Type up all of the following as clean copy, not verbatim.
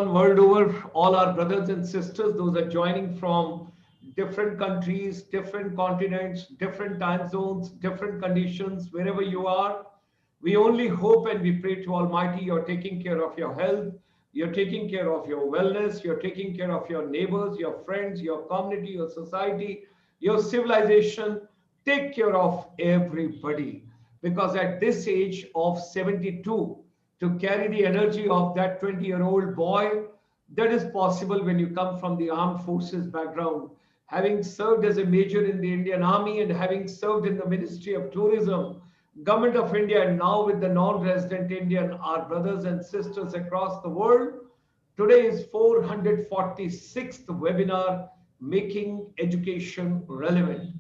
World over, all our brothers and sisters, those are joining from different countries, different continents, different time zones, different conditions, wherever you are. We only hope and we pray to Almighty you're taking care of your health, you're taking care of your wellness, you're taking care of your neighbors, your friends, your community, your society, your civilization. Take care of everybody. Because at this age of 72, to carry the energy of that 20-year-old boy, that is possible when you come from the armed forces background. Having served as a major in the Indian Army and having served in the Ministry of Tourism, Government of India, and now with the non-resident Indian, our brothers and sisters across the world, today is 446th webinar, Making Education Relevant.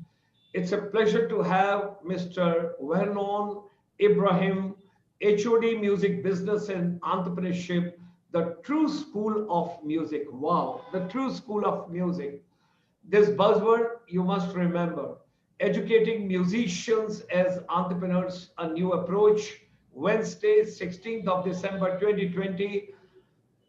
It's a pleasure to have Mr. Vehrnon Ibrahim, HOD Music Business and Entrepreneurship, the true school of music. Wow, the true school of music. This buzzword you must remember. Educating musicians as entrepreneurs, a new approach. Wednesday, 16th of December 2020.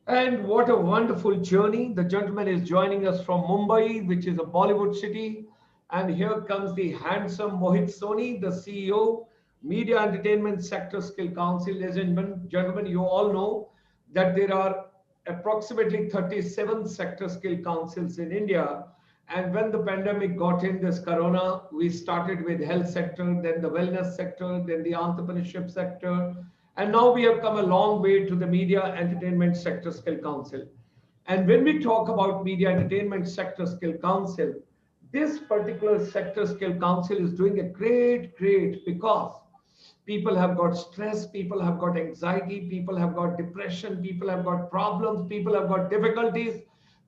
And what a wonderful journey. The gentleman is joining us from Mumbai, which is a Bollywood city. And here comes the handsome Mohit Soni, the CEO, Media Entertainment Sector Skill Council. Ladies and gentlemen, you all know that there are approximately 37 sector skill councils in India. And when the pandemic got in, this corona, we started with health sector, then the wellness sector, then the entrepreneurship sector. And now we have come a long way to the Media Entertainment Sector Skill Council. And when we talk about Media Entertainment Sector Skill Council, this particular Sector Skill Council is doing a great because people have got stress, people have got anxiety, people have got depression, people have got problems, people have got difficulties.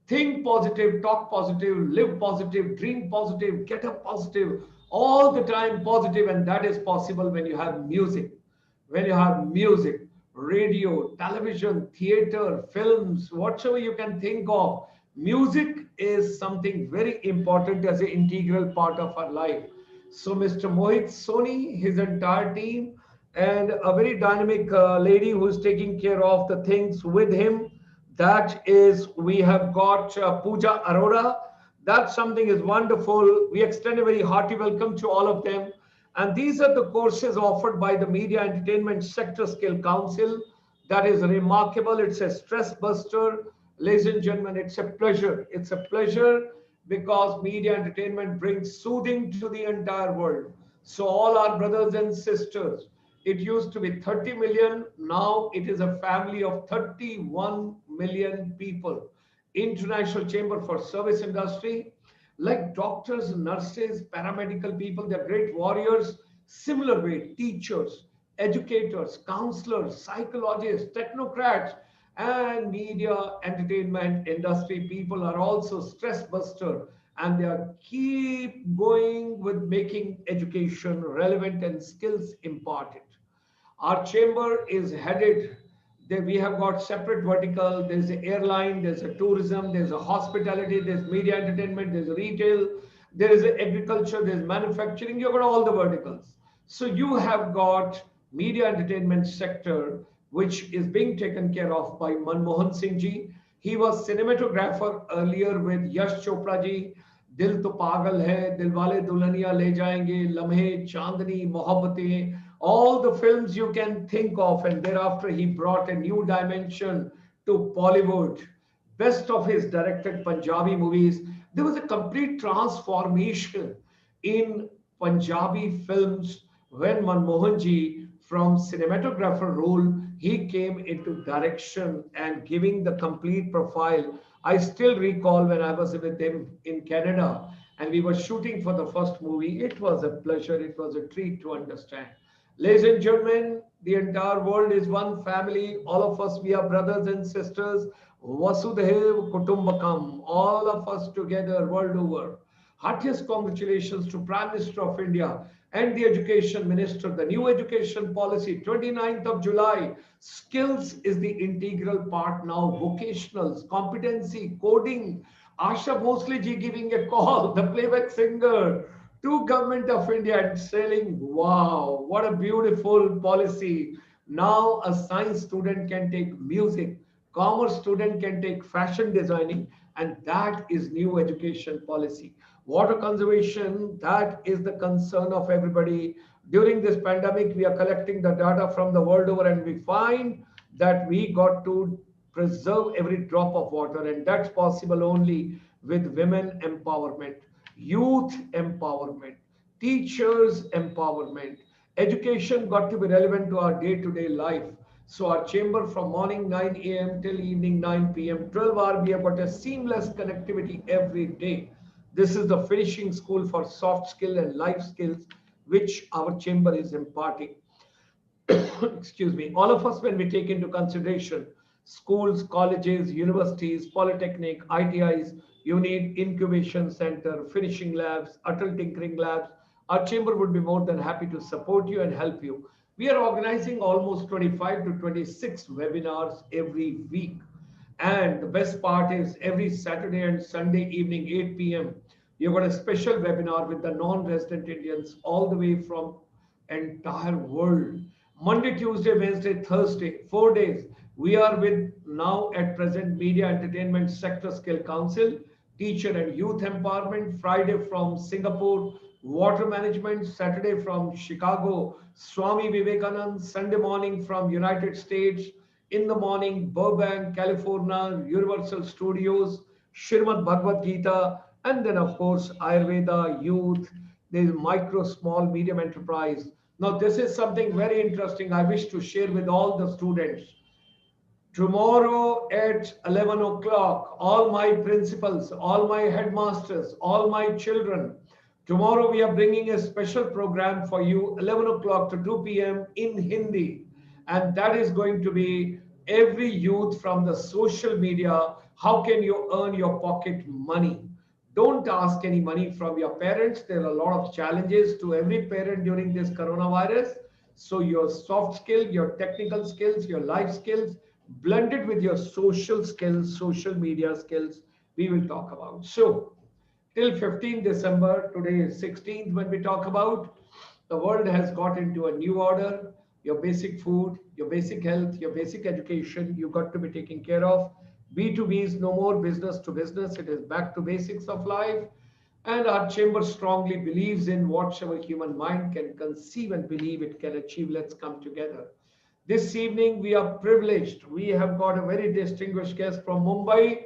Think positive, talk positive, live positive, dream positive, get up positive, all the time positive, and that is possible when you have music. When you have music, radio, television, theater, films, whatsoever you can think of, music is something very important as an integral part of our life. So Mr. Mohit Soni, his entire team, and a very dynamic lady who is taking care of the things with him. That is, we have got Pooja Arora. That something is wonderful. We extend a very hearty welcome to all of them. And these are the courses offered by the Media Entertainment Sector Skill Council. That is remarkable. It's a stress buster. Ladies and gentlemen, it's a pleasure. It's a pleasure because media entertainment brings soothing to the entire world. So all our brothers and sisters, it used to be 30 million. Now it is a family of 31 million people. International Chamber for Service Industry, like doctors, nurses, paramedical people, they're great warriors. Similar way, teachers, educators, counselors, psychologists, technocrats, and media entertainment industry people are also stress buster, and they are keep going with making education relevant and skills important. Our chamber is headed, we have got separate vertical. There's an airline, there's a tourism, there's a hospitality, there's media entertainment, there's retail, there is agriculture, there's manufacturing. You've got all the verticals. So you have got media entertainment sector, which is being taken care of by Manmohan Singh ji. He was cinematographer earlier with Yash Chopra ji. Dil to Pagal Hai, Dilwale Dulhaniya Le Jayenge, Lamhe, Chandni, Mohabbatein, all the films you can think of, and thereafter he brought a new dimension to Bollywood. Best of his directed Punjabi movies. There was a complete transformation in Punjabi films when Manmohan ji, from cinematographer role, he came into direction and giving the complete profile. I still recall when I was with him in Canada and we were shooting for the first movie. It was a pleasure. It was a treat to understand. Ladies and gentlemen, the entire world is one family. All of us, we are brothers and sisters. Vasudhaiv Kutumbakam. All of us together, world over. Heartiest congratulations to Prime Minister of India and the Education Minister. The new education policy, 29th of July. Skills is the integral part now. Vocationals, competency, coding. Asha Bhosle ji giving a call, the playback singer, to Government of India and saying, wow, what a beautiful policy. Now a science student can take music, Commerce student can take fashion designing, and that is new education policy. Water conservation, that is the concern of everybody. During this pandemic, we are collecting the data from the world over, and we find that we got to preserve every drop of water, and that's possible only with women empowerment, youth empowerment, teachers empowerment. Education got to be relevant to our day-to-day life. So our chamber from morning 9 a.m. till evening 9 p.m., 12 hours, we have got a seamless connectivity every day. This is the finishing school for soft skill and life skills, which our chamber is imparting. Excuse me, all of us, when we take into consideration schools, colleges, universities, polytechnic, ITIs, you need incubation center, finishing labs, adult tinkering labs. Our chamber would be more than happy to support you and help you. We are organizing almost 25 to 26 webinars every week. And the best part is every Saturday and Sunday evening, 8 p.m., you've got a special webinar with the non-resident Indians all the way from entire world. Monday, Tuesday, Wednesday, Thursday, 4 days. We are with now at present Media Entertainment Sector Skill Council, Teacher and Youth Empowerment, Friday from Singapore, Water Management, Saturday from Chicago, Swami Vivekanand, Sunday morning from United States, in the morning, Burbank, California, Universal Studios, Srimad Bhagavad Gita, and then of course Ayurveda, youth, there is micro, small, medium enterprise. Now this is something very interesting I wish to share with all the students. Tomorrow at 11 o'clock, all my principals, all my headmasters, all my children, tomorrow we are bringing a special program for you, 11 o'clock to 2 p.m. in Hindi. And that is going to be every youth from the social media. How can you earn your pocket money? Don't ask any money from your parents. There are a lot of challenges to every parent during this coronavirus. So your soft skill, your technical skills, your life skills, blended with your social skills, social media skills, we will talk about. So till 15th December, today is 16th when we talk about, the world has got into a new order. Your basic food, your basic health, your basic education, you got to be taken care of. B2B is no more business to business. It is back to basics of life. And our chamber strongly believes in whatsoever human mind can conceive and believe it can achieve. Let's come together. This evening, we are privileged. We have got a very distinguished guest from Mumbai.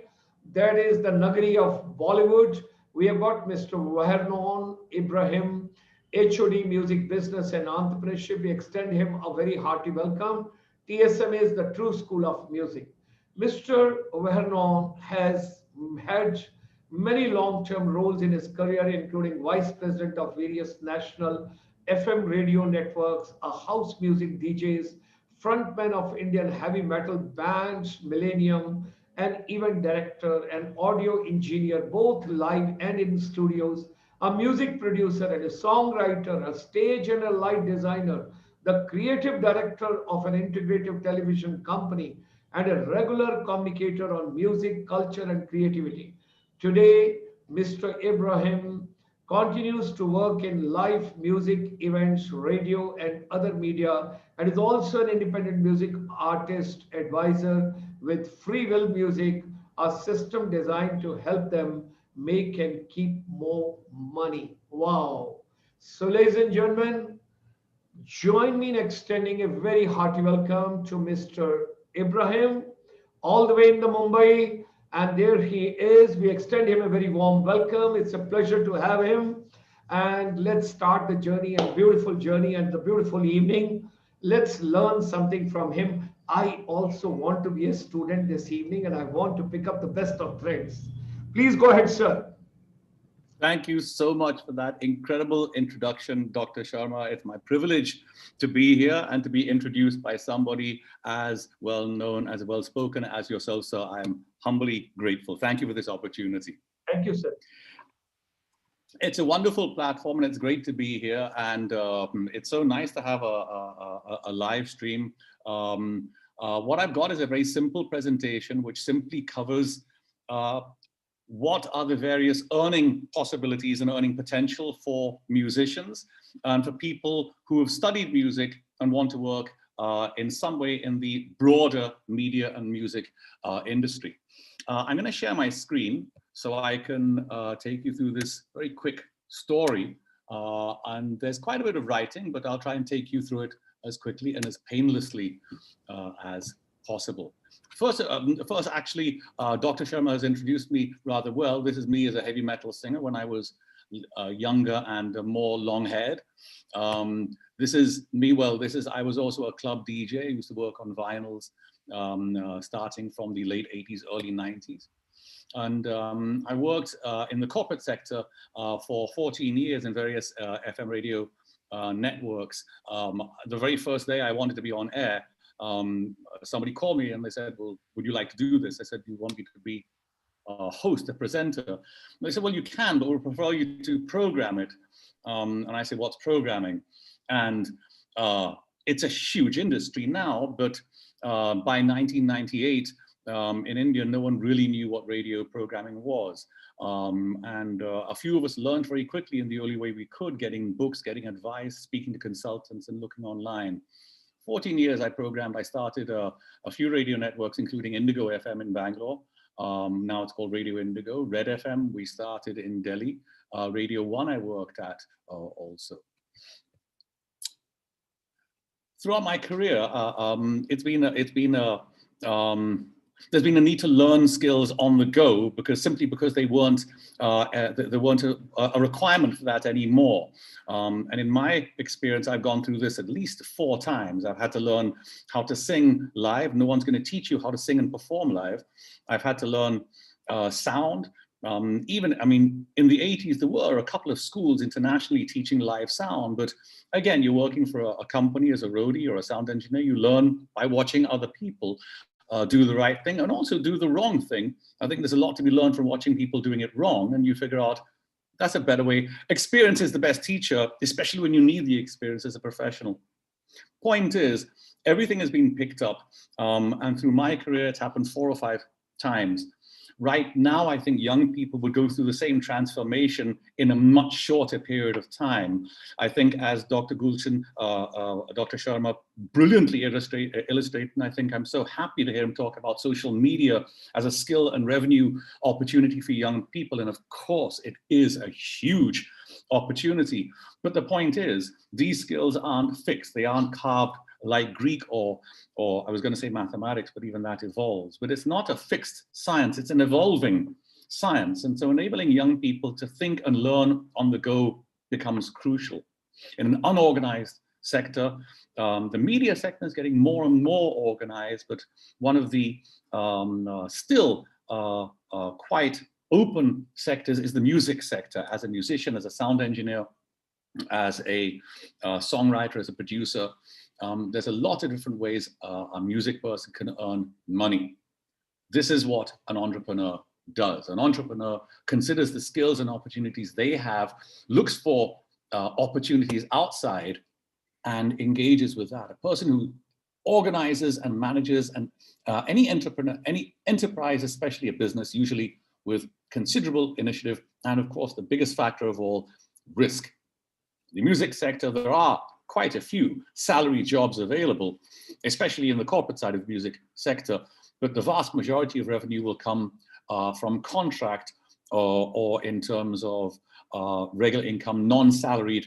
That is the Nagari of Bollywood. We have got Mr. Vehrnon Ibrahim, HOD Music Business and Entrepreneurship. We extend him a very hearty welcome. TSM is the true school of music. Mr. Vehrnon has had many long-term roles in his career, including Vice President of various national FM radio networks, a house music DJs, frontman of Indian heavy metal bands, Millennium, an event director, an audio engineer, both live and in studios, a music producer and a songwriter, a stage and a light designer, the creative director of an integrative television company, and a regular communicator on music, culture, and creativity. Today, Mr. Ibrahim continues to work in live music events, radio, and other media, and is also an independent music artist advisor with FreeWillMusic, a system designed to help them make and keep more money. Wow. So, ladies and gentlemen, join me in extending a very hearty welcome to Mr. Ibrahim, all the way in the Mumbai. And there he is. We extend him a very warm welcome. It's a pleasure to have him. And let's start the journey, a beautiful journey and the beautiful evening. Let's learn something from him. I also want to be a student this evening and I want to pick up the best of threads. Please go ahead, sir. Thank you so much for that incredible introduction, Dr. Sharma. It's my privilege to be here and to be introduced by somebody as well known, as well spoken as yourself, sir. I am humbly grateful. Thank you for this opportunity. Thank you, sir. It's a wonderful platform and it's great to be here. And it's so nice to have a live stream. What I've got is a very simple presentation which simply covers what are the various earning possibilities and earning potential for musicians and for people who have studied music and want to work in some way in the broader media and music industry. I'm going to share my screen so I can take you through this very quick story. And there's quite a bit of writing, but I'll try and take you through it as quickly and as painlessly as possible. First, actually, Dr. Sharma has introduced me rather well. This is me as a heavy metal singer when I was younger and more long-haired. This is me. Well, I was also a club DJ. I used to work on vinyls starting from the late 80s, early 90s. And I worked in the corporate sector for 14 years in various FM radio networks. The very first day I wanted to be on air, somebody called me and they said, well, would you like to do this? I said, do you want me to be a host, a presenter? And they said, well, you can, but we'll prefer you to program it. And I said, what's programming? And it's a huge industry now, but by 1998, in India, no one really knew what radio programming was. And a few of us learned very quickly in the only way we could, getting books, getting advice, speaking to consultants and looking online. 14 years I programmed. I started a few radio networks, including Indigo FM in Bangalore. Now it's called Radio Indigo. Red FM, we started in Delhi. Radio 1 I worked at also. Throughout my career, there's been a need to learn skills on the go because they weren't a requirement for that anymore. And in my experience, I've gone through this at least 4 times. I've had to learn how to sing live. No one's going to teach you how to sing and perform live. I've had to learn sound. In the 80s, there were a couple of schools internationally teaching live sound, but again, you're working for a company as a roadie or a sound engineer. You learn by watching other people do the right thing and also do the wrong thing. I think there's a lot to be learned from watching people doing it wrong, and you figure out that's a better way. Experience is the best teacher, especially when you need the experience as a professional. Point is, everything has been picked up, and through my career, it's happened 4 or 5 times. Right now, I think young people would go through the same transformation in a much shorter period of time. I think as Dr. Gulshan, Dr. Sharma brilliantly illustrated, and I think I'm so happy to hear him talk about social media as a skill and revenue opportunity for young people. And of course, it is a huge opportunity. But the point is, these skills aren't fixed. They aren't carved like Greek or I was going to say mathematics, but even that evolves. But it's not a fixed science, it's an evolving science. And so enabling young people to think and learn on the go becomes crucial. In an unorganized sector, the media sector is getting more and more organized, but one of the still quite open sectors is the music sector. As a musician, as a sound engineer, as a songwriter, as a producer, there's a lot of different ways a music person can earn money. This is what an entrepreneur does. An entrepreneur considers the skills and opportunities they have, looks for opportunities outside and engages with that. A person who organizes and manages and any enterprise, especially a business, usually with considerable initiative, and of course, the biggest factor of all, risk. The music sector, there are quite a few salary jobs available, especially in the corporate side of the music sector, but the vast majority of revenue will come from contract or in terms of regular income, non-salaried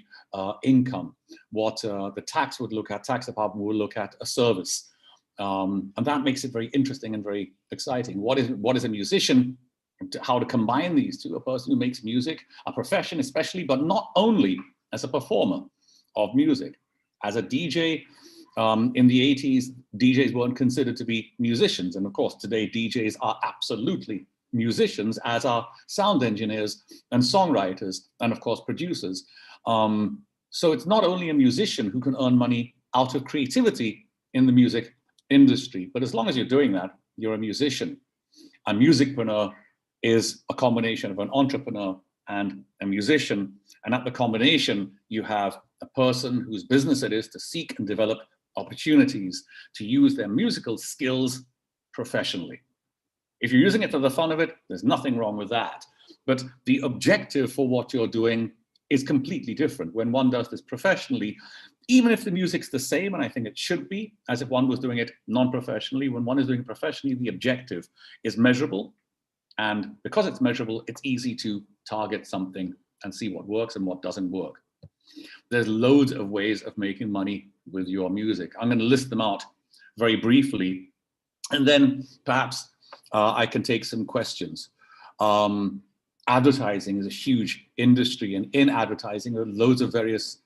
income. What the tax department will look at a service. And that makes it very interesting and very exciting. What is a musician? How to combine these two, a person who makes music, a profession especially, but not only as a performer of music. As a DJ, in the 80s, DJs weren't considered to be musicians. And of course, today DJs are absolutely musicians, as are sound engineers and songwriters, and of course, producers. So it's not only a musician who can earn money out of creativity in the music industry, but as long as you're doing that, you're a musician. A musicpreneur is a combination of an entrepreneur and a musician. And at the combination, you have a person whose business it is to seek and develop opportunities to use their musical skills professionally. If you're using it for the fun of it, there's nothing wrong with that. But the objective for what you're doing is completely different. When one does this professionally, even if the music's the same, and I think it should be, as if one was doing it non-professionally, when one is doing it professionally, the objective is measurable. And because it's measurable, it's easy to target something and see what works and what doesn't work. There's loads of ways of making money with your music. I'm going to list them out very briefly, and then perhaps I can take some questions. Advertising is a huge industry, and in advertising there are loads of various,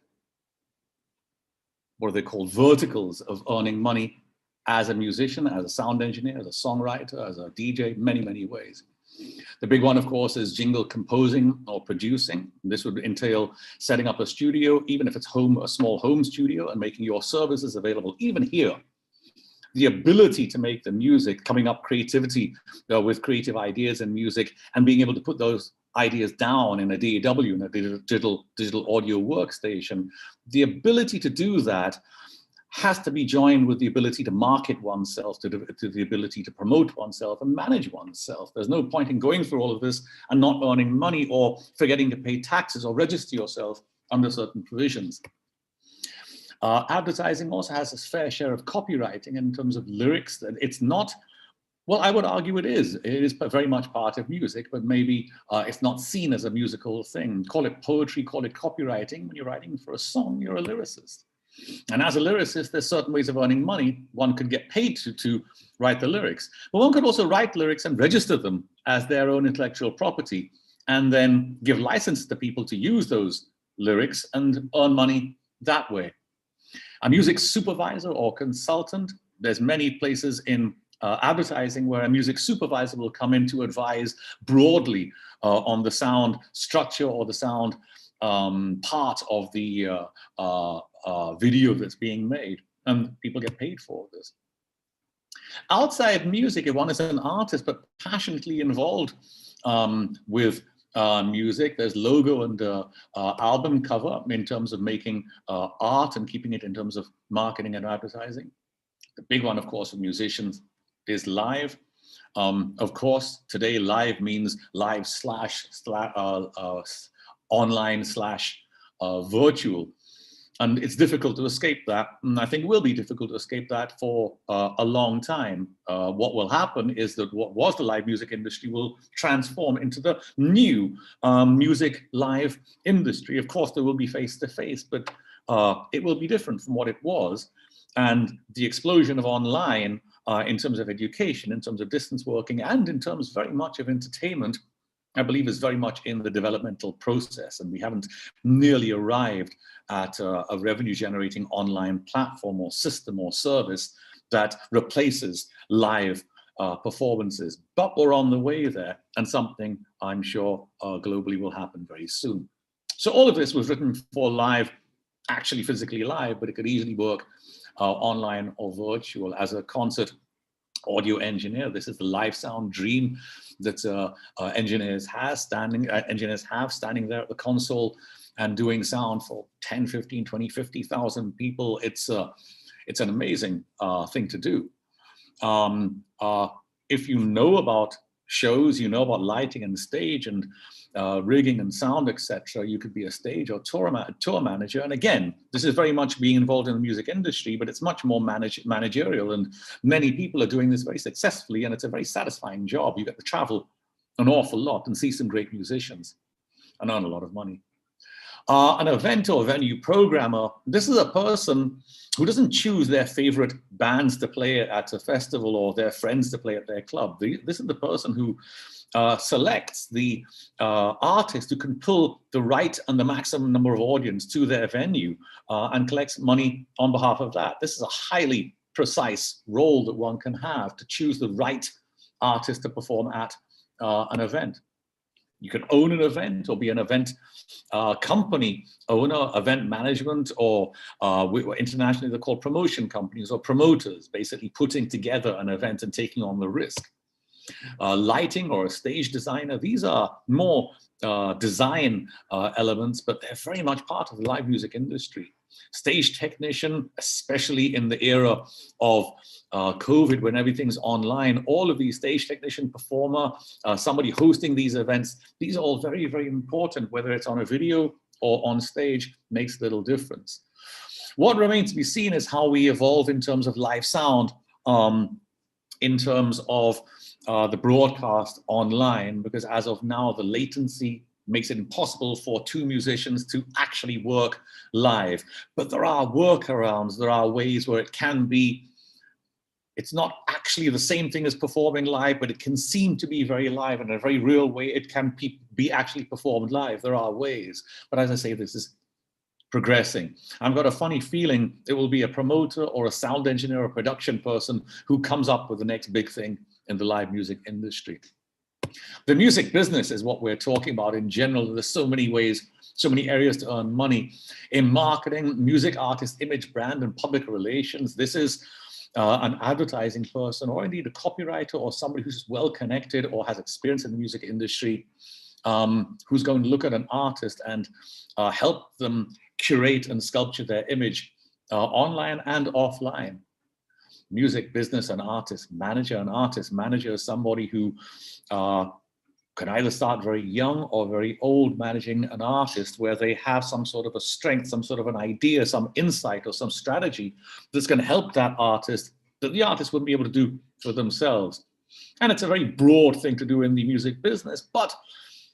what are they called, verticals of earning money as a musician, as a sound engineer, as a songwriter, as a DJ, many, many ways. The big one, of course, is jingle composing or producing. This would entail setting up a studio, even if it's a small home studio, and making your services available even here. The ability to make the music, coming up creativity with creative ideas and music, and being able to put those ideas down in a DAW, in a digital audio workstation. The ability to do that has to be joined with the ability to market oneself, to the ability to promote oneself and manage oneself. There's no point in going through all of this and not earning money, or forgetting to pay taxes or register yourself under certain provisions. Advertising also has a fair share of copywriting in terms of lyrics. That it's not, well, I would argue it is. It is very much part of music, but maybe it's not seen as a musical thing. Call it poetry, call it copywriting. When you're writing for a song, you're a lyricist. And as a lyricist, there's certain ways of earning money. One could get paid to write the lyrics, but one could also write lyrics and register them as their own intellectual property, and then give license to people to use those lyrics and earn money that way. A music supervisor or consultant, there's many places in advertising where a music supervisor will come in to advise broadly on the sound structure or the sound part of the video that's being made, and people get paid for this. Outside music, if one is an artist but passionately involved with music, there's logo and album cover in terms of making art and keeping it in terms of marketing and advertising. The big one, of course, for musicians is live. Of course, today live means live online / virtual. And it's difficult to escape that. And I think it will be difficult to escape that for a long time. What will happen is that what was the live music industry will transform into the new music live industry. Of course, there will be face-to-face, but it will be different from what it was. And the explosion of online in terms of education, in terms of distance working, and in terms very much of entertainment, I believe is very much in the developmental process, and we haven't nearly arrived at a revenue-generating online platform or system or service that replaces live performances. But we're on the way there, and something I'm sure globally will happen very soon. So all of this was written for live, actually physically live, but it could easily work online or virtual. As a concert audio engineer, this is the live sound dream that engineers have standing there at the console and doing sound for 10, 15, 20, 50,000 people. It's an amazing thing to do. If you know about shows, you know about lighting and stage and rigging and sound, etc., you could be a stage or tour manager. And again, this is very much being involved in the music industry, but it's much more managerial, and many people are doing this very successfully, and it's a very satisfying job. You get to travel an awful lot and see some great musicians and earn a lot of money. An event or venue programmer, this is a person who doesn't choose their favorite bands to play at a festival or their friends to play at their club. This is the person who selects the artist who can pull the right and the maximum number of audience to their venue and collects money on behalf of that. This is a highly precise role that one can have to choose the right artist to perform at an event. You can own an event or be an event company owner, event management, or internationally they're called promotion companies or promoters, basically putting together an event and taking on the risk. Lighting or a stage designer, these are more design elements, but they're very much part of the live music industry. Stage technician, especially in the era of COVID, when everything's online, all of these stage technician, performer, somebody hosting these events, these are all very, very important, whether it's on a video or on stage makes little difference. What remains to be seen is how we evolve in terms of live sound, in terms of the broadcast online, because as of now, the latency makes it impossible for two musicians to actually work live. But there are workarounds, there are ways where it can be, it's not actually the same thing as performing live, but it can seem to be very live in a very real way. It can be actually performed live. There are ways. But as I say, this is progressing. I've got a funny feeling it will be a promoter or a sound engineer or a production person who comes up with the next big thing in the live music industry. The music business is what we're talking about in general. There's so many ways, so many areas to earn money. In marketing, music artist, image, brand, and public relations, this is an advertising person, or indeed a copywriter, or somebody who's just well connected or has experience in the music industry, who's going to look at an artist and help them curate and sculpture their image online and offline. Music business and artist manager. An artist manager is somebody who can either start very young or very old managing an artist, where they have some sort of a strength, some sort of an idea, some insight or some strategy that's going to help that artist that the artist wouldn't be able to do for themselves. And it's a very broad thing to do in the music business, but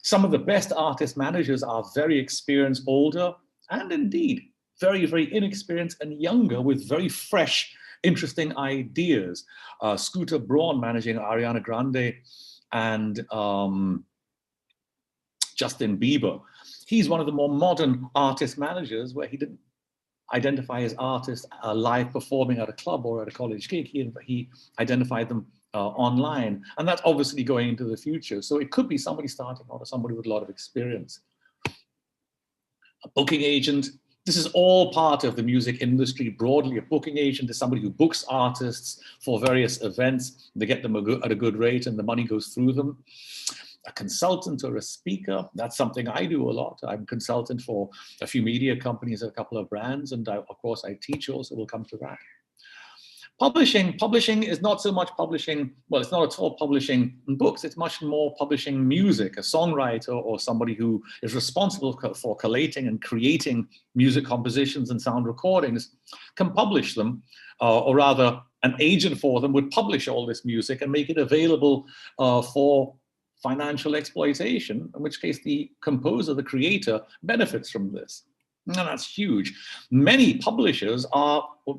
some of the best artist managers are very experienced, older, and indeed very, very inexperienced and younger with very fresh, interesting ideas. Scooter Braun managing Ariana Grande and Justin Bieber. He's one of the more modern artist managers, where he didn't identify his artists live performing at a club or at a college gig. He identified them online, and that's obviously going into the future. So it could be somebody starting out or somebody with a lot of experience. A booking agent. This is all part of the music industry broadly. A booking agent is somebody who books artists for various events. They get them at a good rate and the money goes through them. A consultant or a speaker, that's something I do a lot. I'm a consultant for a few media companies, a couple of brands, and of course I teach also, we'll come to that. Publishing is not so much publishing, well, it's not at all publishing books, it's much more publishing music. A songwriter or somebody who is responsible for collating and creating music compositions and sound recordings can publish them, or rather an agent for them would publish all this music and make it available for financial exploitation, in which case the composer, the creator, benefits from this. And that's huge. Many publishers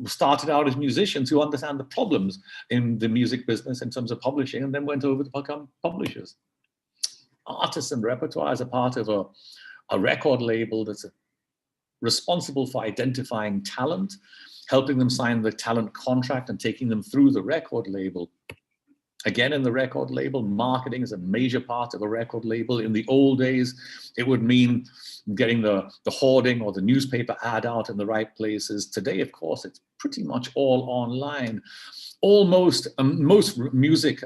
started out as musicians who understand the problems in the music business in terms of publishing, and then went over to become publishers. Artists and repertoire is a part of a record label that's responsible for identifying talent, helping them sign the talent contract and taking them through the record label. Again, in the record label, marketing is a major part of a record label. In the old days, it would mean getting the hoarding or the newspaper ad out in the right places. Today, of course, it's pretty much all online. Almost most music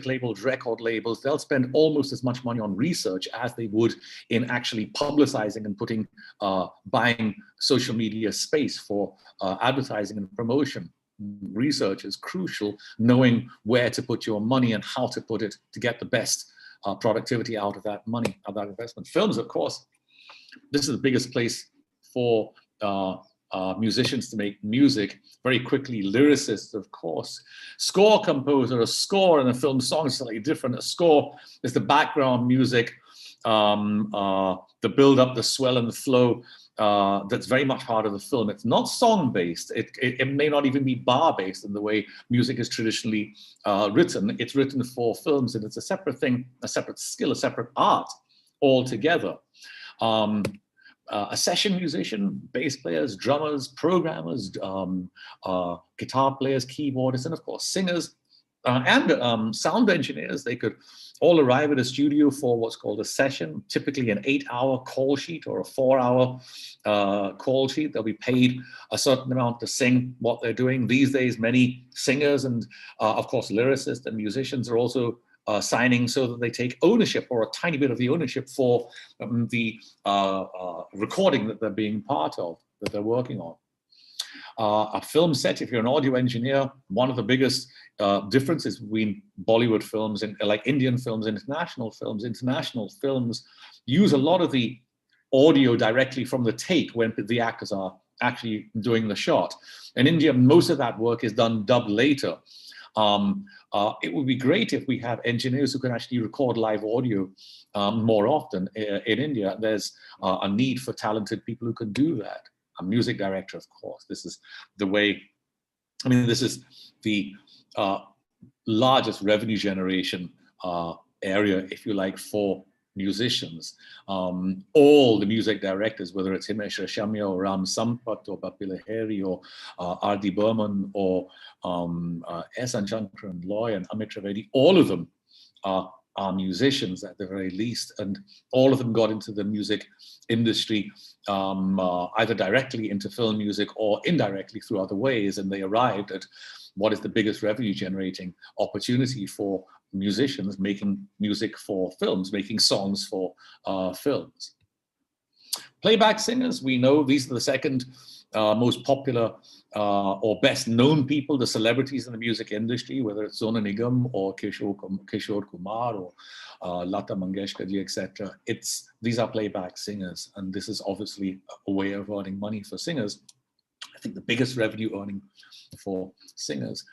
labels, record labels, they'll spend almost as much money on research as they would in actually publicizing and putting, buying social media space for advertising and promotion. Research is crucial, knowing where to put your money and how to put it to get the best productivity out of that money, of that investment. Films, of course, this is the biggest place for musicians to make music. Very quickly, lyricists, of course. Score composer, a score in a film song is slightly different. A score is the background music, the build up, the swell and the flow, that's very much part of the film. It's not song-based. It may not even be bar-based in the way music is traditionally written. It's written for films, and it's a separate thing, a separate skill, a separate art altogether. A session musician, bass players, drummers, programmers, guitar players, keyboardists, and of course singers, and sound engineers. They could all arrive at a studio for what's called a session, typically an 8-hour call sheet or a 4-hour call sheet. They'll be paid a certain amount to sing what they're doing. These days, many singers and of course lyricists and musicians are also signing so that they take ownership, or a tiny bit of the ownership, for the recording that they're being part of, that they're working on. A film set, if you're an audio engineer, one of the biggest differences between Bollywood films and like Indian films, international films use a lot of the audio directly from the take when the actors are actually doing the shot. In India, most of that work is done dubbed later. It would be great if we have engineers who can actually record live audio more often. In India, there's a need for talented people who can do that. A music director, of course. This is the way, I mean, this is the largest revenue generation area, if you like, for musicians. All the music directors, whether it's Himesh Reshammiya or Ram Sampath or Bappi Lahiri or R.D. Burman or S. N. Shankran, Loy and Amit Trivedi, all of them are musicians at the very least, and all of them got into the music industry either directly into film music or indirectly through other ways, and they arrived at what is the biggest revenue generating opportunity for musicians: making music for films, making songs for films. Playback singers, we know these are the second most popular or best known people, the celebrities in the music industry, whether it's Sonu Nigam or Kishore Kumar or Lata Mangeshkar ji, etc. These are playback singers, and this is obviously a way of earning money for singers. I think the biggest revenue earning for singers.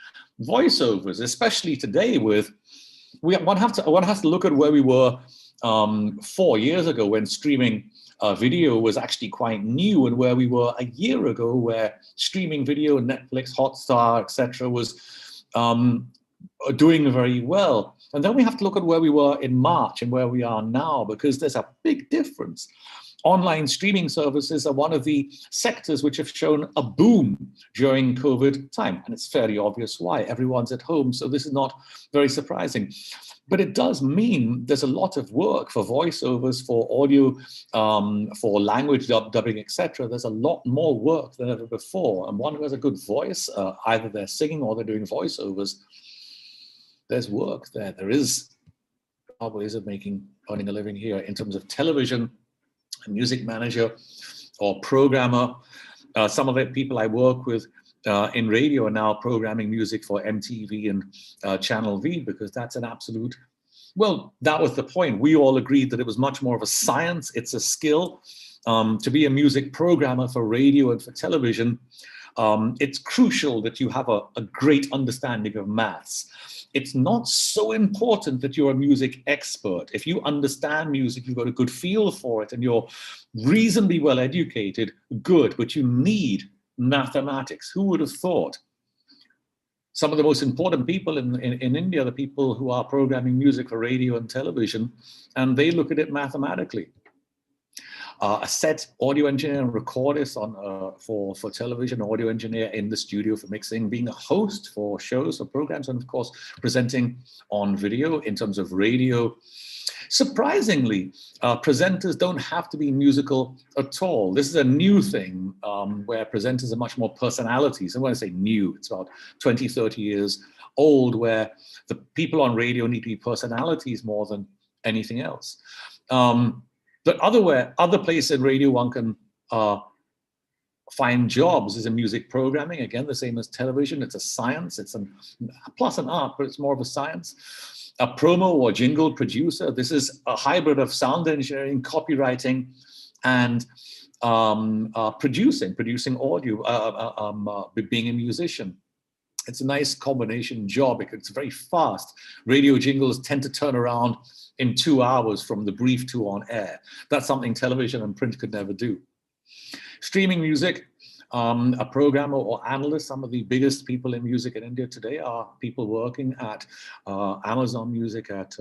Voiceovers, especially today with, one has to look at where we were 4 years ago when streaming video was actually quite new, and where we were a year ago where streaming video, Netflix, Hotstar, etc. was doing very well. And then we have to look at where we were in March and where we are now, because there's a big difference. Online streaming services are one of the sectors which have shown a boom during COVID time. And it's fairly obvious why. Everyone's at home, so this is not very surprising. But it does mean there's a lot of work for voiceovers, for audio, for language dubbing, etc. There's a lot more work than ever before. And one who has a good voice, either they're singing or they're doing voiceovers, there's work there. There is ways of earning a living here in terms of television, a music manager or programmer. Some of the people I work with in radio are now programming music for MTV and Channel V, because that's an absolute, well, that was the point. We all agreed that it was much more of a science. It's a skill. To be a music programmer for radio and for television, it's crucial that you have a great understanding of maths. It's not so important that you're a music expert. If you understand music, you've got a good feel for it, and you're reasonably well educated, good, but you need mathematics. Who would have thought? Some of the most important people in India are the people who are programming music for radio and television, and they look at it mathematically. A set audio engineer and recordist for television, audio engineer in the studio for mixing, being a host for shows or programs, and of course presenting on video in terms of radio. Surprisingly, presenters don't have to be musical at all. This is a new thing where presenters are much more personalities. And when I say new, it's about 20, 30 years old, where the people on radio need to be personalities more than anything else. But other places in radio one can find jobs is in music programming. Again, the same as television. It's a science. It's plus an art, but it's more of a science. A promo or jingle producer. This is a hybrid of sound engineering, copywriting, and producing audio, being a musician. It's a nice combination job. It's very fast. Radio jingles tend to turn around in 2 hours from the brief to on air. That's something television and print could never do. Streaming music, a programmer or analyst. Some of the biggest people in music in India today are people working at Amazon Music, at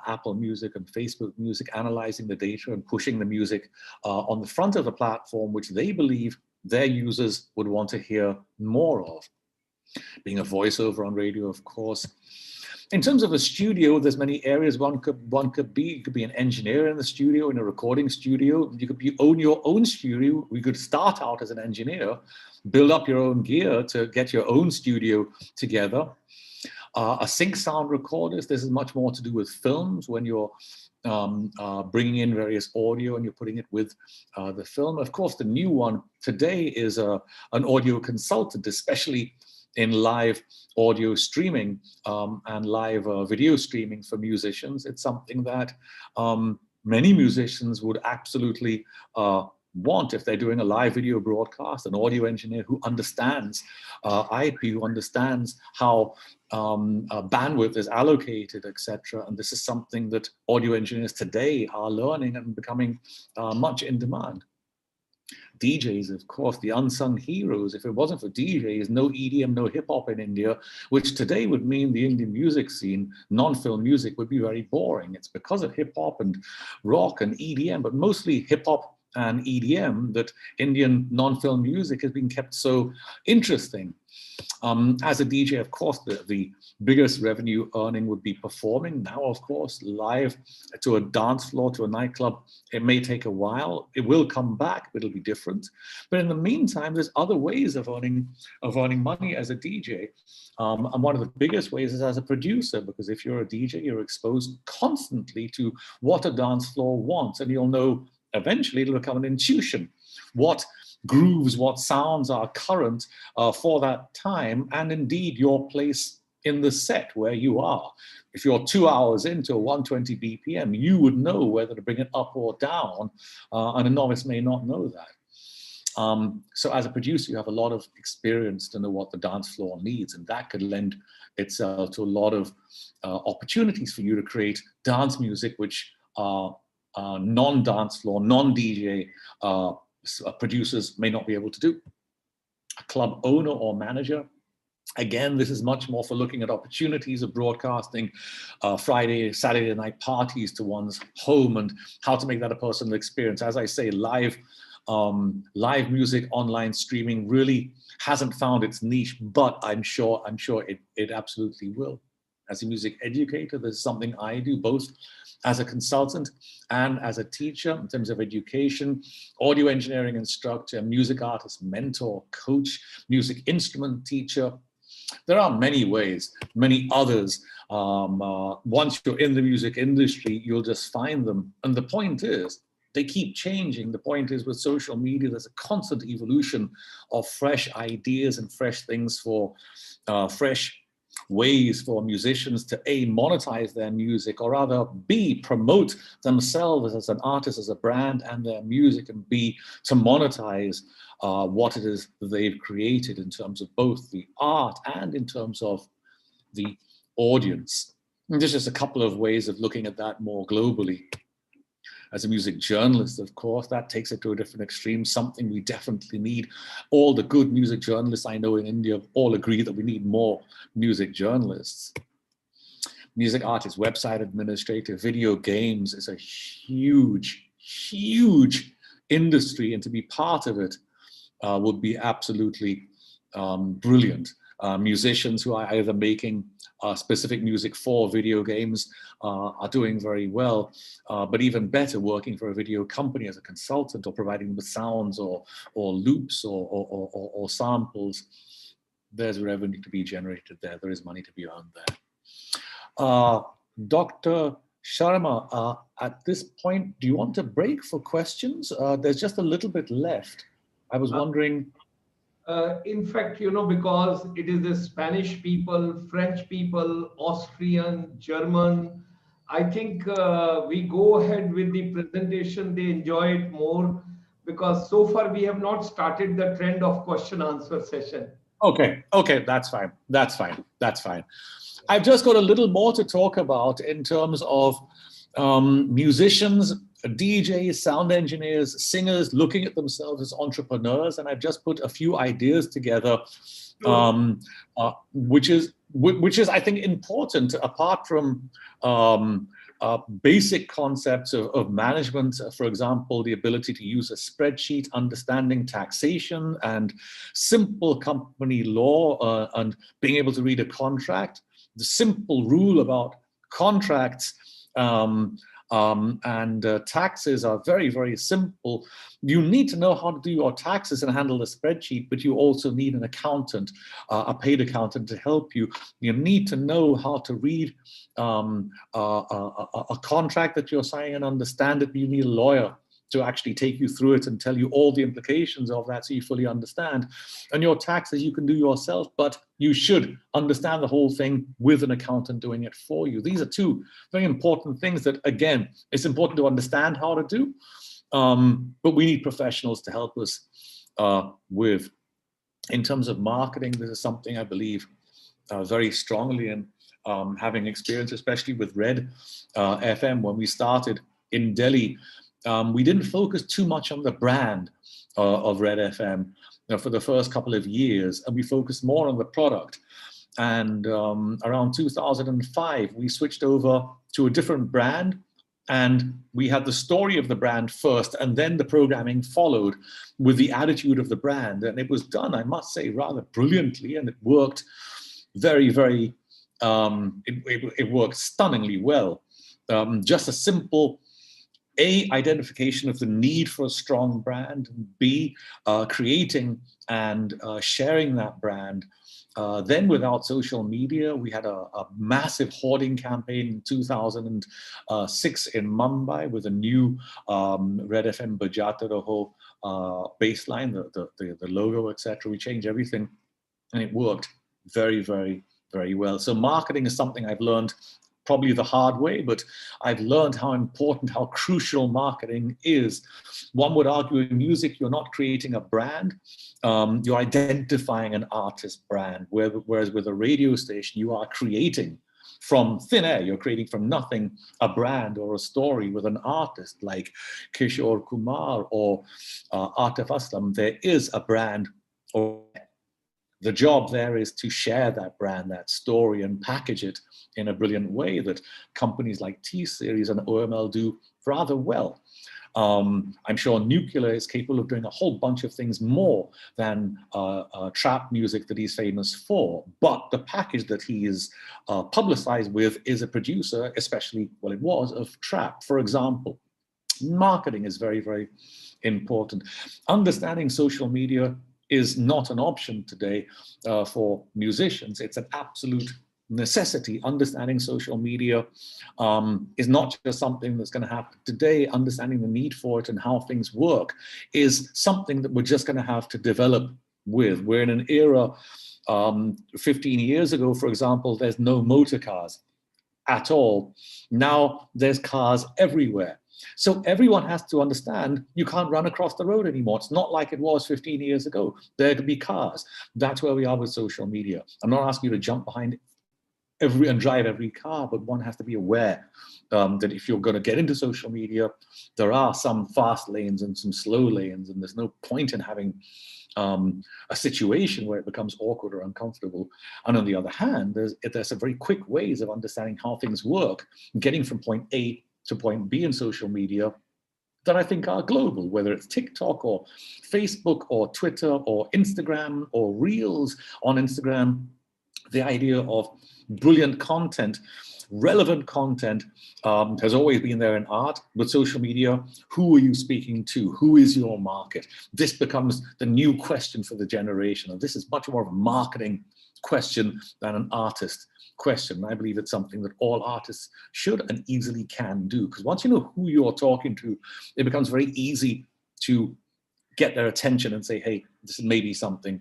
Apple Music and Facebook Music, analyzing the data and pushing the music on the front of the platform, which they believe their users would want to hear more of. Being a voiceover on radio, of course. In terms of a studio, there's many areas one could be. You could be an engineer in the studio, in a recording studio. You could own your own studio. We could start out as an engineer, build up your own gear to get your own studio together. A sync sound recordist. This is much more to do with films, when you're bringing in various audio and you're putting it with the film. Of course, the new one today is an audio consultant, especially in live audio streaming and live video streaming for musicians. It's something that many musicians would absolutely want, if they're doing a live video broadcast, an audio engineer who understands IP, who understands how bandwidth is allocated, etc. And this is something that audio engineers today are learning and becoming much in demand. DJs, of course, the unsung heroes. If it wasn't for DJs, no EDM, no hip hop in India, which today would mean the Indian music scene, non-film music, would be very boring. It's because of hip hop and rock and EDM, but mostly hip hop and EDM that Indian non-film music has been kept so interesting. As a DJ, of course, the biggest revenue earning would be performing. Now, of course, live to a dance floor, to a nightclub, it may take a while. It will come back, but it'll be different. But in the meantime, there's other ways of earning money as a DJ. And one of the biggest ways is as a producer, because if you're a DJ, you're exposed constantly to what a dance floor wants, and you'll know eventually it'll become an intuition. What grooves, what sounds are current for that time, and indeed your place in the set where you are. If you're 2 hours into a 120 BPM, you would know whether to bring it up or down, and a novice may not know that. So as a producer, you have a lot of experience to know what the dance floor needs, and that could lend itself to a lot of opportunities for you to create dance music which are non-dance floor, non-DJ producers may not be able to do. A club owner or manager, again, this is much more for looking at opportunities of broadcasting Friday, Saturday night parties to one's home and how to make that a personal experience. As I say, live music, online streaming really hasn't found its niche, but I'm sure it absolutely will. As a music educator, there's something I do both as a consultant and as a teacher in terms of education, audio engineering instructor, music artist, mentor, coach, music instrument teacher. There are many ways, many others. Once you're in the music industry, you'll just find them. And the point is, they keep changing. The point is, with social media, there's a constant evolution of fresh ideas and fresh things for fresh ways for musicians to A, monetize their music, or rather B, promote themselves as an artist, as a brand, and their music, and B, to monetize what it is that they've created in terms of both the art and in terms of the audience. And there's just a couple of ways of looking at that more globally. As a music journalist, of course, that takes it to a different extreme, something we definitely need. All the good music journalists I know in India all agree that we need more music journalists. Music artists, website administrator, video games is a huge, huge industry, and to be part of it would be absolutely brilliant. Musicians who are either making specific music for video games are doing very well, but even better, working for a video company as a consultant or providing with sounds or loops or samples. There's revenue to be generated there. There is money to be earned there. Dr. Sharma, at this point, do you want to break for questions? There's just a little bit left. I was wondering. In fact, because it is the Spanish people, French people, Austrian, German, I think we go ahead with the presentation. They enjoy it more because so far we have not started the trend of question answer session. Okay, that's fine. I've just got a little more to talk about in terms of musicians, DJs, sound engineers, singers looking at themselves as entrepreneurs, and I've just put a few ideas together, which is I think important. Apart from basic concepts of management, for example, the ability to use a spreadsheet, understanding taxation and simple company law, and being able to read a contract, the simple rule about contracts. And taxes are very, very simple. You need to know how to do your taxes and handle a spreadsheet, but you also need an accountant, a paid accountant to help you. You need to know how to read a contract that you're signing and understand it. You need a lawyer to actually take you through it and tell you all the implications of that so you fully understand. And your taxes you can do yourself, but you should understand the whole thing with an accountant doing it for you. These are two very important things that, again, it's important to understand how to do, but we need professionals to help us with. In terms of marketing, this is something I believe very strongly in, having experience, especially with Red FM. When we started in Delhi, we didn't focus too much on the brand of Red FM for the first couple of years, and we focused more on the product. And around 2005, we switched over to a different brand, and we had the story of the brand first, and then the programming followed with the attitude of the brand. And it was done, I must say, rather brilliantly, and it worked very, very, it worked stunningly well. Just a simple A, identification of the need for a strong brand, and B, creating and sharing that brand. Then without social media, we had a massive hoarding campaign in 2006 in Mumbai with a new Red FM Bajate Raho baseline, the logo, etc. We changed everything, and it worked very, very, very well. So marketing is something I've learned probably the hard way, but I've learned how important, how crucial marketing is. One would argue in music, you're not creating a brand, you're identifying an artist brand, whereas with a radio station, you are creating from thin air, you're creating from nothing a brand or a story with an artist like Kishore Kumar or Atif Aslam. There is a brand, or the job there is to share that brand, that story, and package it in a brilliant way that companies like T-Series and OML do rather well. I'm sure Nuclear is capable of doing a whole bunch of things more than trap music that he's famous for, but the package that he is publicized with is a producer, especially, well, it was, of trap, for example. Marketing is very, very important. Understanding social media is not an option today for musicians. It's an absolute necessity. Understanding social media is not just something that's going to happen today. Understanding the need for it and how things work is something that we're just going to have to develop with. We're in an era, 15 years ago, for example, there's no motor cars at all. Now there's cars everywhere. So everyone has to understand you can't run across the road anymore. It's not like it was 15 years ago. There could be cars. That's where we are with social media. I'm not asking you to jump behind and drive every car, but one has to be aware that if you're going to get into social media, there are some fast lanes and some slow lanes, and there's no point in having a situation where it becomes awkward or uncomfortable. And on the other hand, there's some very quick ways of understanding how things work, getting from point A to point B in social media that I think are global, whether it's TikTok or Facebook or Twitter or Instagram or Reels on Instagram. The idea of brilliant content, relevant content has always been there in art. With social media, who are you speaking to? Who is your market? This becomes the new question for the generation. And this is much more of a marketing question than an artist question. I believe it's something that all artists should and easily can do, because once you know who you're talking to, it becomes very easy to get their attention and say, hey, this may be something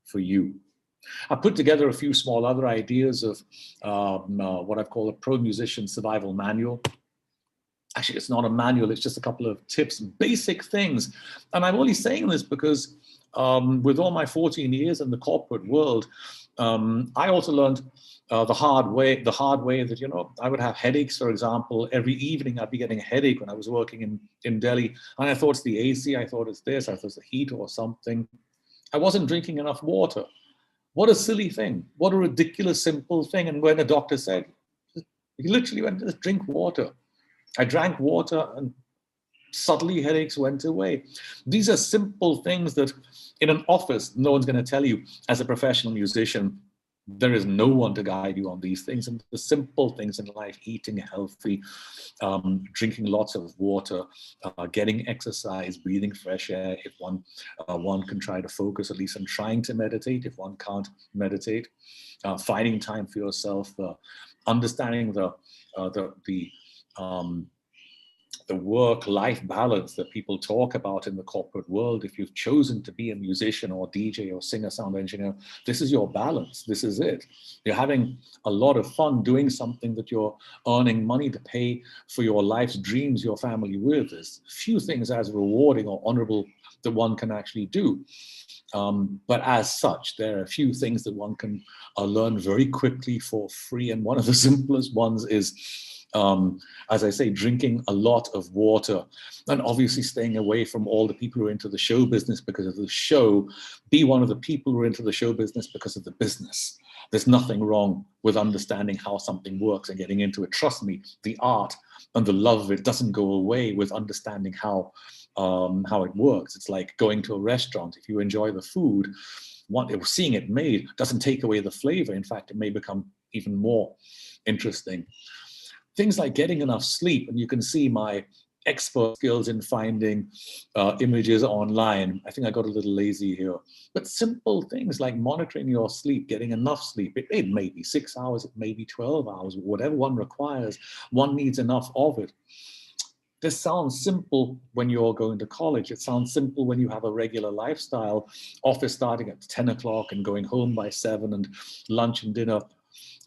for you. I put together a few small other ideas of what I've called a pro musician survival manual. Actually, it's not a manual, it's just a couple of tips, basic things. And I'm only saying this because with all my 14 years in the corporate world, I also learned the hard way that, you know, I would have headaches, for example. Every evening I'd be getting a headache when I was working in Delhi. And I thought it's the AC, I thought it's this, I thought it's the heat or something. I wasn't drinking enough water. What a silly thing. What a ridiculous, simple thing. And when the doctor said, he literally went, just drink water. I drank water and suddenly headaches went away. These are simple things that in an office, no one's going to tell you. As a professional musician, there is no one to guide you on these things. And the simple things in life, eating healthy, drinking lots of water, getting exercise, breathing fresh air. If one can try to focus at least on trying to meditate, if one can't meditate, finding time for yourself, understanding the work-life balance that people talk about in the corporate world. If you've chosen to be a musician or DJ or singer, sound engineer, this is your balance. This is it. You're having a lot of fun doing something that you're earning money to pay for your life's dreams, your family with. There's few things as rewarding or honorable that one can actually do. But as such, there are a few things that one can learn very quickly for free. And one of the simplest ones is, as I say, drinking a lot of water, and obviously staying away from all the people who are into the show business because of the show. Be one of the people who are into the show business because of the business. There's nothing wrong with understanding how something works and getting into it. Trust me, the art and the love of it doesn't go away with understanding how it works. It's like going to a restaurant. If you enjoy the food, seeing it made doesn't take away the flavor. In fact, it may become even more interesting. Things like getting enough sleep, and you can see my expert skills in finding images online. I think I got a little lazy here. But simple things like monitoring your sleep, getting enough sleep. It may be 6 hours, it may be 12 hours, whatever one requires, one needs enough of it. This sounds simple when you're going to college. It sounds simple when you have a regular lifestyle, office starting at 10 o'clock and going home by 7 and lunch and dinner.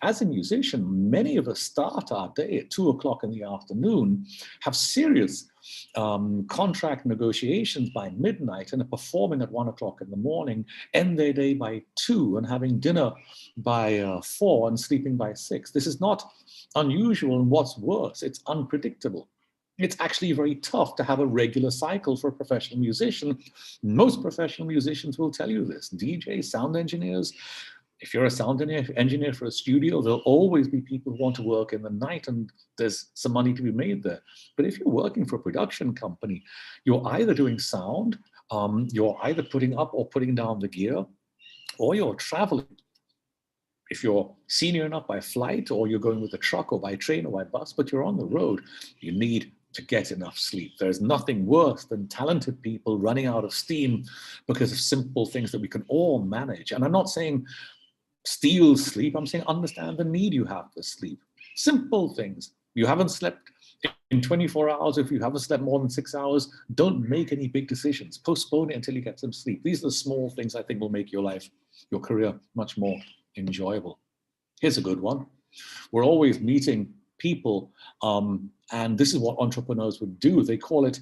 As a musician, many of us start our day at 2 o'clock in the afternoon, have serious contract negotiations by midnight, and are performing at 1 o'clock in the morning, end their day by 2 and having dinner by 4 and sleeping by 6. This is not unusual, and what's worse, it's unpredictable. It's actually very tough to have a regular cycle for a professional musician. Most professional musicians will tell you this. DJs, sound engineers, if you're a sound engineer for a studio, there'll always be people who want to work in the night, and there's some money to be made there. But if you're working for a production company, you're either doing sound, you're either putting up or putting down the gear, or you're traveling. If you're senior enough by flight, or you're going with a truck or by train or by bus, but you're on the road, you need to get enough sleep. There's nothing worse than talented people running out of steam because of simple things that we can all manage. And I'm not saying steal sleep, I'm saying understand the need you have for sleep. Simple things. You haven't slept in 24 hours. If you haven't slept more than 6 hours, don't make any big decisions. Postpone it until you get some sleep. These are the small things I think will make your life, your career, much more enjoyable. Here's a good one. We're always meeting people, and this is what entrepreneurs would do. They call it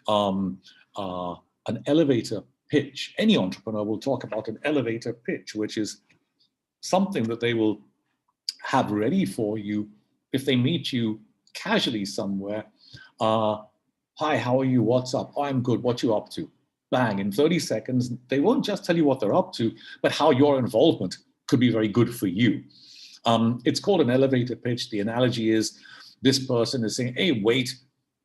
an elevator pitch. Any entrepreneur will talk about an elevator pitch, which is something that they will have ready for you if they meet you casually somewhere. Hi, how are you? What's up? Oh, I'm good. What you up to? Bang, in 30 seconds, they won't just tell you what they're up to, but how your involvement could be very good for you. It's called an elevator pitch. The analogy is this person is saying, hey, wait.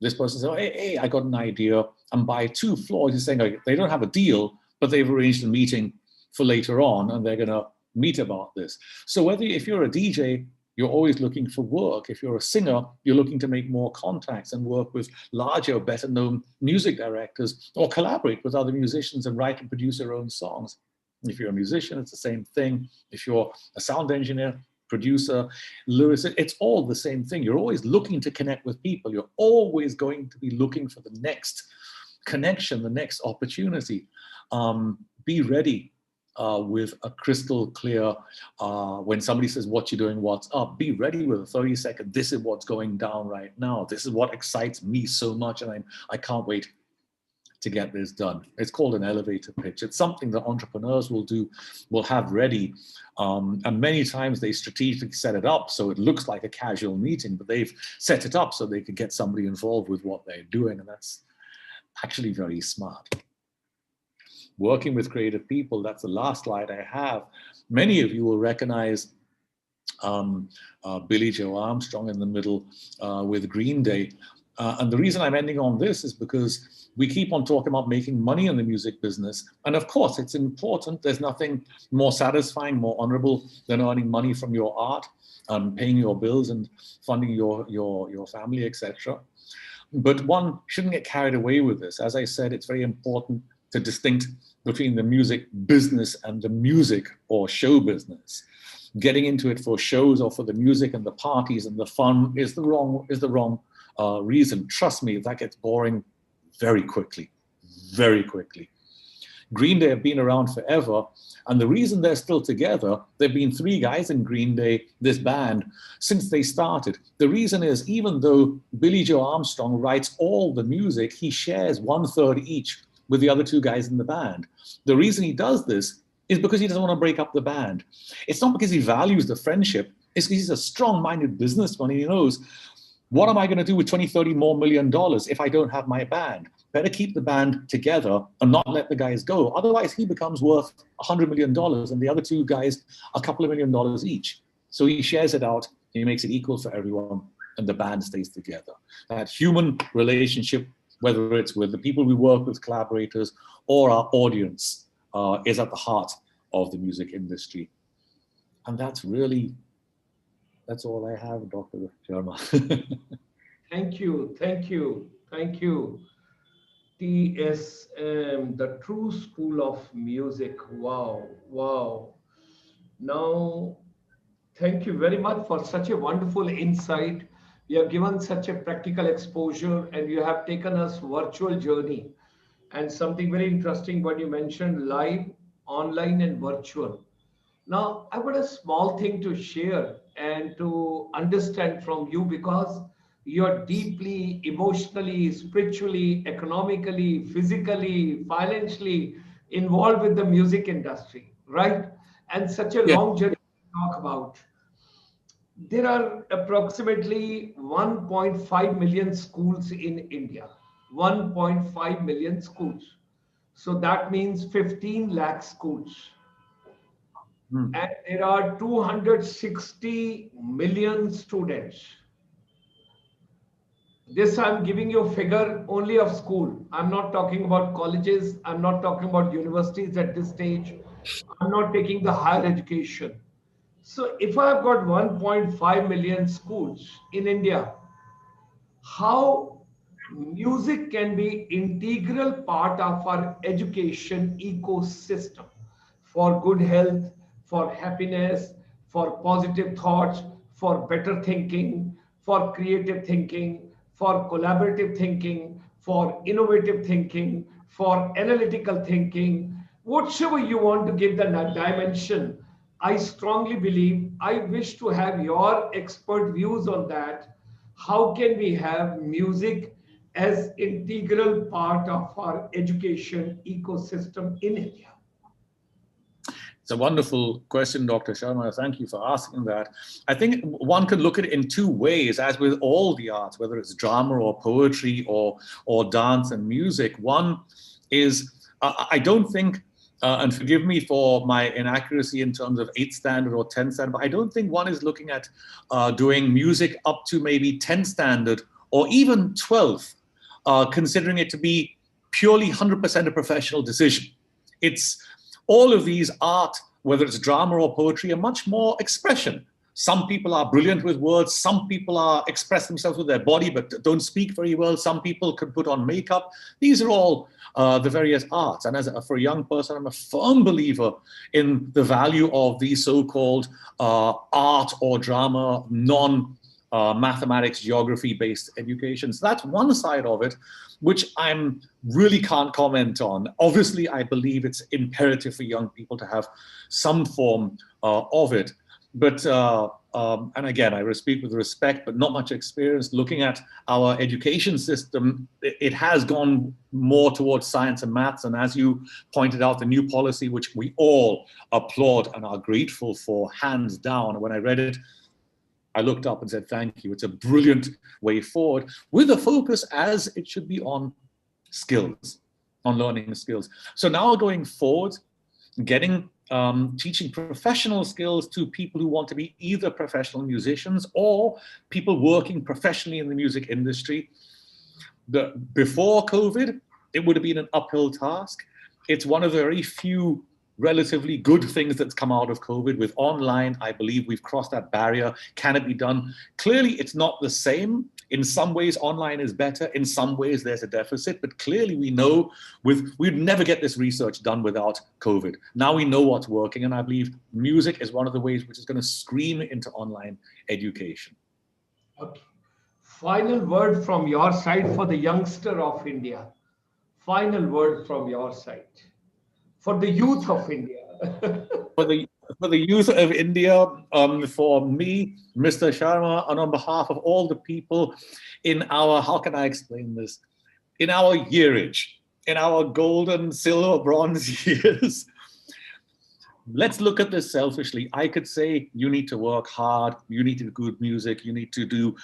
This person says, oh, hey, I got an idea. And by 2 floors, he's saying, they don't have a deal, but they've arranged a meeting for later on, and they're going to meet about this. So if you're a DJ, you're always looking for work. If you're a singer, you're looking to make more contacts and work with larger, better known music directors, or collaborate with other musicians and write and produce your own songs. If you're a musician, it's the same thing. If you're a sound engineer, producer, lyricist, it's all the same thing. You're always looking to connect with people. You're always going to be looking for the next connection, the next opportunity. Be ready with a crystal clear, when somebody says, what you doing, what's up, be ready with a 30-second, this is what's going down right now. This is what excites me so much, and I can't wait to get this done. It's called an elevator pitch. It's something that entrepreneurs will have ready. And many times they strategically set it up so it looks like a casual meeting, but they've set it up so they can get somebody involved with what they're doing. And that's actually very smart. Working with creative people, that's the last slide I have. Many of you will recognize Billy Joe Armstrong in the middle with Green Day. And the reason I'm ending on this is because we keep on talking about making money in the music business. And of course, it's important. There's nothing more satisfying, more honorable than earning money from your art, paying your bills and funding your family, etc. But one shouldn't get carried away with this. As I said, it's very important to distinct between the music business and the music or show business. getting into it for shows or for the music and the parties and the fun is the wrong reason. Trust me, that gets boring very quickly, very quickly. Green Day have been around forever, and the reason they're still together, there've been 3 guys in Green Day, this band, since they started. The reason is, even though Billy Joe Armstrong writes all the music, he shares 1/3 each with the other 2 guys in the band. The reason he does this is because he doesn't want to break up the band. It's not because he values the friendship, it's because he's a strong-minded businessman, and he knows, what am I going to do with 20, 30 more million dollars if I don't have my band? Better keep the band together and not let the guys go. Otherwise, he becomes worth $100 million and the other 2 guys a couple of $1 million each. So he shares it out, he makes it equal for everyone, and the band stays together. That human relationship, whether it's with the people we work with, collaborators, or our audience, is at the heart of the music industry. And that's all I have, Dr. Sharma. Thank you, thank you, thank you. TSM, the true school of music. Wow, wow. Now, thank you very much for such a wonderful insight. You have given such a practical exposure, and you have taken us virtual journey. And something very interesting what you mentioned, live, online, and virtual. Now, I've got a small thing to share and to understand from you, because you're deeply emotionally, spiritually, economically, physically, financially involved with the music industry, right? And such a Yeah. long journey to talk about. There are approximately 1.5 million schools in India. 1.5 million schools. So that means 15 lakh schools. And there are 260 million students. This I'm giving you a figure only of school. I'm not talking about colleges. I'm not talking about universities at this stage. I'm not taking the higher education. So if I've got 1.5 million schools in India, how music can be integral part of our education ecosystem for good health, for happiness, for positive thoughts, for better thinking, for creative thinking, for collaborative thinking, for innovative thinking, for analytical thinking, whatever you want to give the dimension. I strongly believe, I wish to have your expert views on that. How can we have music as integral part of our education ecosystem in India? It's a wonderful question, Dr. Sharma. Thank you for asking that. I think one could look at it in 2 ways, as with all the arts, whether it's drama or poetry or dance and music. One is, I don't think, and forgive me for my inaccuracy in terms of 8th standard or 10th standard, but I don't think one is looking at doing music up to maybe 10th standard or even 12th, considering it to be purely 100% a professional decision. It's all of these art, whether it's drama or poetry, are much more expression. Some people are brilliant with words. Some people express themselves with their body, but don't speak very well. Some people can put on makeup. These are all the various arts. And for a young person, I'm a firm believer in the value of these so-called art or drama, non-mathematics, geography-based education. So that's one side of it, which I'm really can't comment on. Obviously, I believe it's imperative for young people to have some form of it. But, and again, I speak with respect, but not much experience. Looking at our education system, it has gone more towards science and maths. And as you pointed out, the new policy, which we all applaud and are grateful for, hands down. When I read it, I looked up and said, thank you. It's a brilliant way forward, with a focus, as it should be, on skills, on learning skills. So now going forward, getting teaching professional skills to people who want to be either professional musicians or people working professionally in the music industry. Before COVID, it would have been an uphill task. It's one of the very few relatively good things that's come out of COVID. With online, I believe we've crossed that barrier. Can it be done? Clearly, it's not the same In some ways, online is better. In some ways, there's a deficit. But clearly, we know we'd never get this research done without COVID. Now we know what's working. And I believe music is one of the ways which is going to scream into online education. Okay. Final word from your side for the youngster of India. Final word from your side for the youth of India. For the youth of India, for me, Mr. Sharma, and on behalf of all the people in our, how can I explain this? In our yearage, in our golden, silver, bronze years, let's look at this selfishly. I could say you need to work hard, you need to do good music, you need to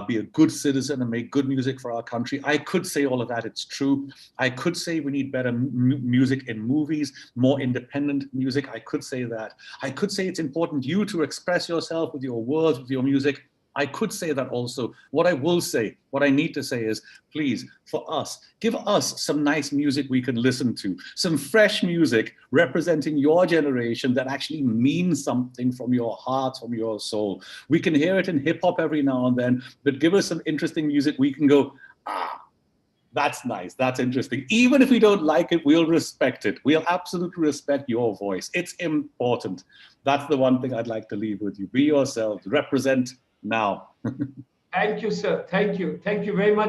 be a good citizen and make good music for our country. I could say all of that, it's true. I could say we need better music in movies, more independent music. I could say that. I could say it's important you to express yourself with your words, with your music. I could say that also. What I will say, what I need to say is, please, for us, give us some nice music we can listen to, some fresh music representing your generation that actually means something from your heart, from your soul. We can hear it in hip hop every now and then, but give us some interesting music we can go, that's nice, that's interesting. Even if we don't like it, we'll respect it. We'll absolutely respect your voice. It's important. That's the one thing I'd like to leave with you. Be yourselves, represent now. Thank you, sir. Thank you. Thank you very much.